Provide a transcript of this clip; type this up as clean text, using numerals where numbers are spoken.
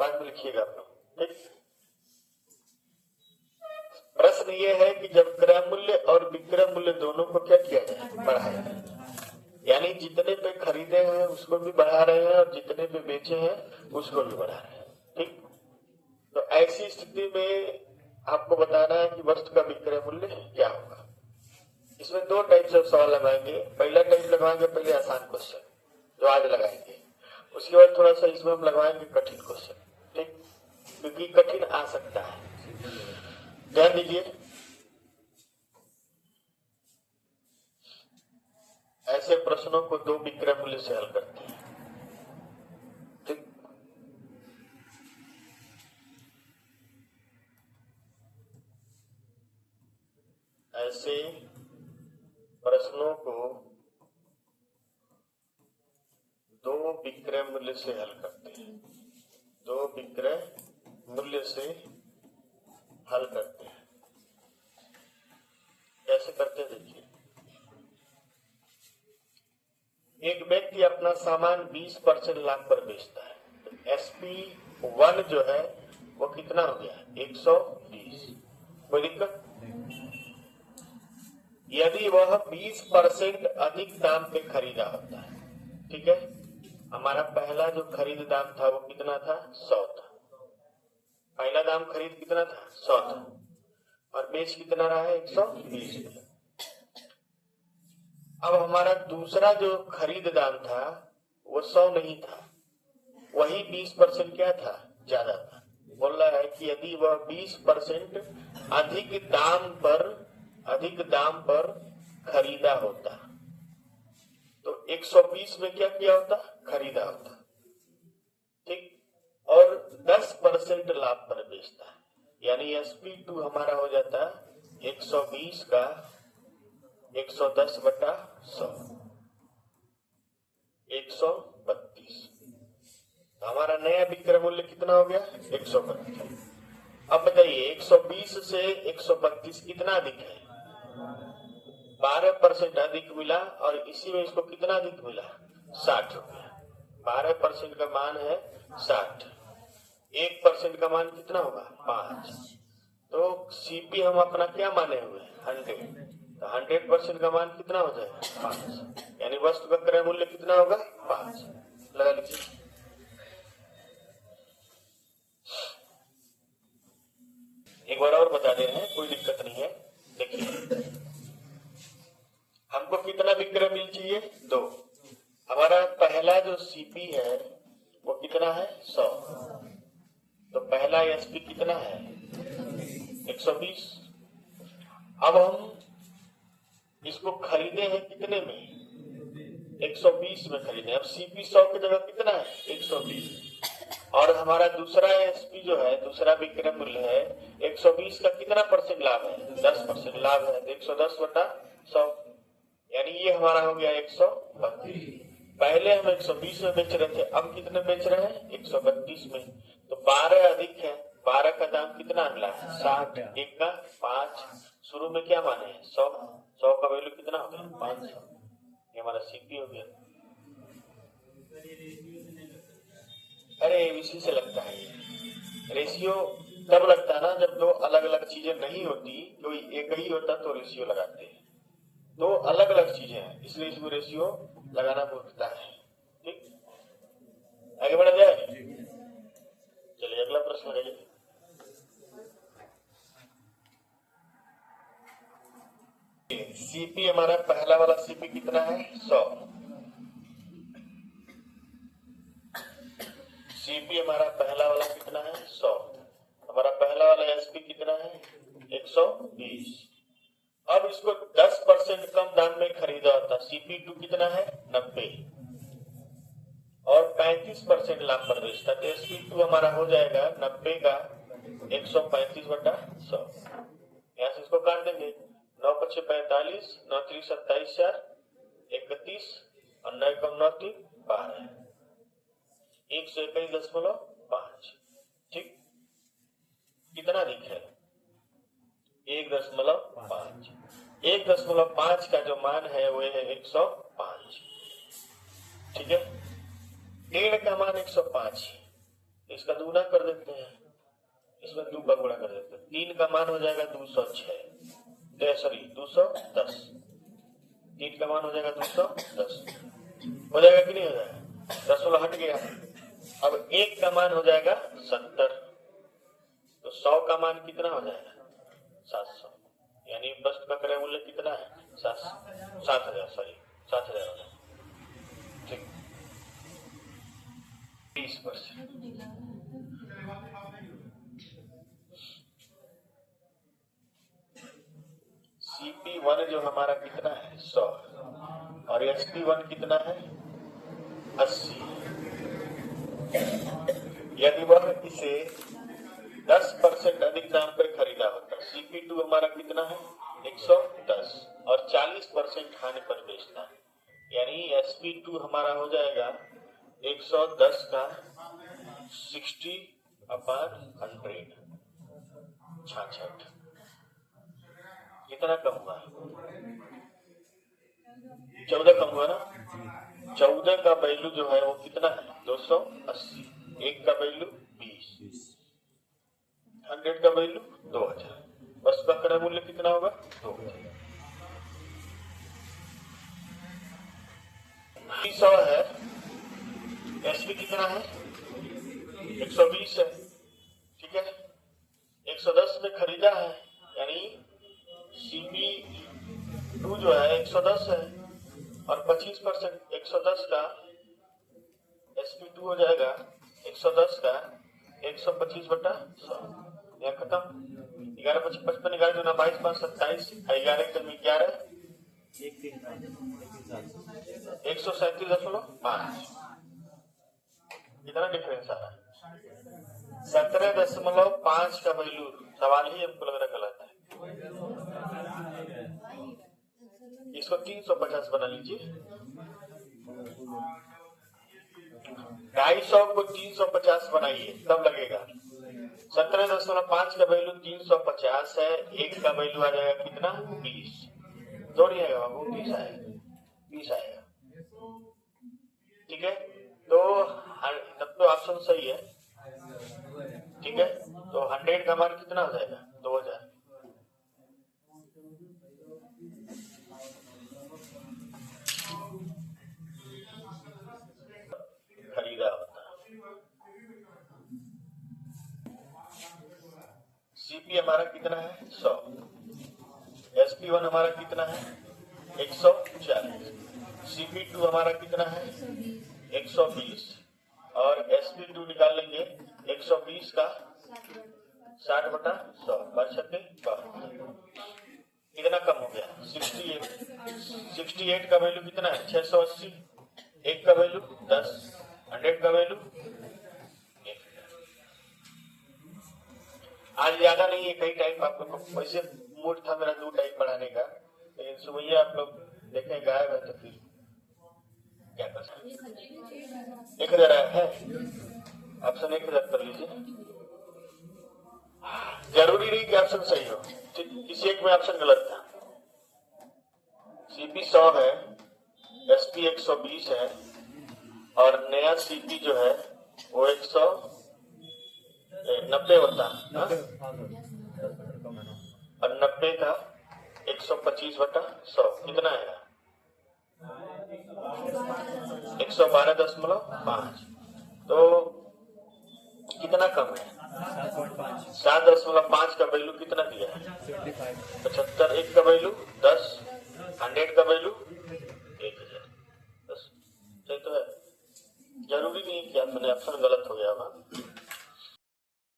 बाद में लिखिएगा आप लोग। ठीक, प्रश्न ये है कि जब क्रय मूल्य और विक्रय मूल्य दोनों को क्या किया जाए, बढ़ाया जाए, यानी जितने पे खरीदे हैं उसको भी बढ़ा रहे हैं और जितने पे बेचे हैं उसको भी बढ़ा रहे हैं। ठीक, तो ऐसी स्थिति में आपको बताना है कि वस्तु का विक्रय मूल्य क्या होगा। इसमें दो टाइप से सवाल लगाएंगे। पहला टाइप लगाएंगे पहले आसान क्वेश्चन जो आज लगाएंगे, उसके बाद थोड़ा सा इसमें हम लगवाएंगे कठिन क्वेश्चन। ठीक, क्योंकि कठिन आ सकता है, ध्यान दीजिए। ऐसे प्रश्नों को दो विक्रय मूल्य से हल करते हैं। ठीक, ऐसे प्रश्नों को दो विक्रय मूल्य से हल करते हैं, दो विक्रय मूल्य से हल करते हैं। कैसे करते हैं देखिए। एक व्यक्ति अपना सामान 20% लाभ पर बेचता है, तो SP1 जो है वो कितना हो गया, 120। कोई दिक्कत? यदि वह 20% अधिक दाम पे खरीदा होता है, ठीक है, हमारा पहला जो खरीद दाम था वो कितना था, 100 था। पहला दाम खरीद कितना था, 100 था, और बेच कितना रहा है, 120। अब हमारा दूसरा जो खरीद दाम था वो 100 नहीं था, वही 20% क्या था, ज्यादा था। बोल रहा है कि यदि वह 20% अधिक दाम पर खरीदा होता तो 120 में क्या किया होता, खरीदा होता। ठीक, और 10% लाभ पर बेचता है, यानी SP2 हमारा हो जाता 120 का 110/100, 132। हमारा नया विक्रय मूल्य कितना हो गया, 132। अब बताइए 120 से 132 कितना अधिक है, 12% अधिक मिला, और इसी में इसको कितना अधिक मिला, 60 रुपया। 12% का मान है 60, 1% का मान कितना होगा, 5। तो CP हम अपना क्या माने हुए, 100, तो 100% का मान कितना हो जाएगा, 5, यानी वस्तु का क्रय मूल्य कितना होगा, 5। लगा लीजिए। एक बार और बता दे रहे हैं, कोई दिक्कत नहीं है। देखिए हमको कितना विक्रय मूल्य चाहिए, 2। हमारा पहला जो CP है वो कितना है, 100, तो पहला SP कितना है, 120। अब हम इसको खरीदे हैं कितने में, 120 में खरीदे। अब CP 100 की जगह कितना है, 120, और हमारा दूसरा SP जो है, दूसरा विक्रय मूल्य है 120 का कितना % लाभ है, 10% लाभ है, 110/100, यानी ये हमारा हो गया 132। पहले हम 120 में बेच रहे थे, अब कितने बेच रहे हैं, 132 में। तो 12 अधिक है, 12 का दाम कितना मिला, 60, 1 का 5, शुरू में क्या माने, 100, 100 का वैल्यू कितना हो गया, 500। ये हमारा CP हो गया। अरे इसी से लगता है ये रेशियो, तब लगता है ना जब दो अलग अलग चीजें नहीं होती, कोई एक ही होता तो रेशियो लगाते हैं। दो अलग अलग चीजें हैं, इसलिए इसमें रेशियो लगाना मूर्खता है। ठीक, आगे बढ़ा जाए। चलिए अगला प्रश्न लगाइए। CP हमारा पहला वाला CP कितना है, 100। CP हमारा पहला वाला कितना है, 100। हमारा पहला वाला SP कितना है, 120। अब इसको 10% कम दाम में खरीदा होता, CP2 कितना है, 90, और 35% लाभ पर बेचता, तो SP2 हमारा हो जाएगा 90 का 135/100। यहाँ से इसको काट देंगे, 9 × 45, 9 × 27, 4 31, और 9 × 9 = 12, 121.5। ठीक, कितना अधिक है, 1.5। 1.5 का जो मान है वो है 105। ठीक है, 1.5 का मान 105, इसका दूना कर देते हैं, इसमें 2 का गुणा कर देते हैं। 3 का मान हो जाएगा 206, सॉरी 210। 3 का मान हो जाएगा 210, हो जाएगा कि नहीं हो जाएगा? 10 वाला हट गया। अब 1 का मान हो जाएगा 70, तो 100 का मान कितना हो जाएगा? 700। यानी वस्तु का क्रय मूल्य कितना है? 7,000, सॉरी 7,000 हो जाएगा। ठीक, 20%। CP1 जो हमारा कितना है? 100, और SP1 कितना है? 80। यदि वह इसे 10% अधिक दाम पर खरीदा होता, CP2 हमारा कितना है? 110, और 40% हानि पर बेचता है, यानी SP2 हमारा हो जाएगा 110 का 60/100, 66। कितना कम हुआ? 14 कम हुआ ना। 14 का वैल्यू जो है वो कितना है? 280। 1 का वैल्यू 20, 100 का वैल्यू 2000। वस्तु का क्रय मूल्य कितना होगा? 2000। 100 है, एसपी कितना है? 120 है। ठीक है, 110 में खरीदा है, यानी CP2 जो है 110 है, और 25% 110 का SP2 हो जाएगा 110 का 125/100। यहाँ खत्म। 11 × 55 55 11 × 22 5 27 11 × 11 137.5। कितना डिफरेंस आ रहा है? 17.5 का वैल्यू। सवाल ही हमको लग रहा गलत है। इसको 350 बना लीजिए। 250 को 350 बनाइए, तब लगेगा। 17.5 का वैल्यू 350 है, 1 का वैल्यू आ जाएगा कितना? 20। जोड़िएगा बाबू, 20 आएगा, 20 आएगा। ठीक है, तो तब तो ऑप्शन सही है। ठीक है, तो 100 का मान कितना हो जाएगा? 2000। खरीदा होता। CP हमारा कितना है? 100। SP1 हमारा कितना है? 140। CP2 हमारा कितना है? 120, और SP2 निकाल लेंगे 120 का 60/100। कितना कम हो गया? 68। 68 का वैल्यू कितना है? 680। 1 का वैल्यू 10, 100 का वैल्यू 1। आज ज्यादा नहीं है, कई टाइप आप लोग को। वैसे मूड था मेरा 2 टाइप पढ़ाने का, लेकिन सुबह आप लोग देखें गायब है, तो फिर क्या कर सकते? 1000 है, ऑप्शन 1000 कर लीजिए। जरूरी नहीं कि ऑप्शन सही हो, किसी एक में ऑप्शन गलत था। CP 100 है, SP 120 है, और नया CP जो है वो 190 होता है, और 90 का 125/100 कितना आएगा? 112.5। तो कितना कम है? 7.5 का वैल्यू कितना दिया है? 75। 1 का वैल्यू 10, 100 का वैल्यू 1000। बस सही तो है। जरूरी नहीं कि आपने ऑप्शन गलत हो गया होगा।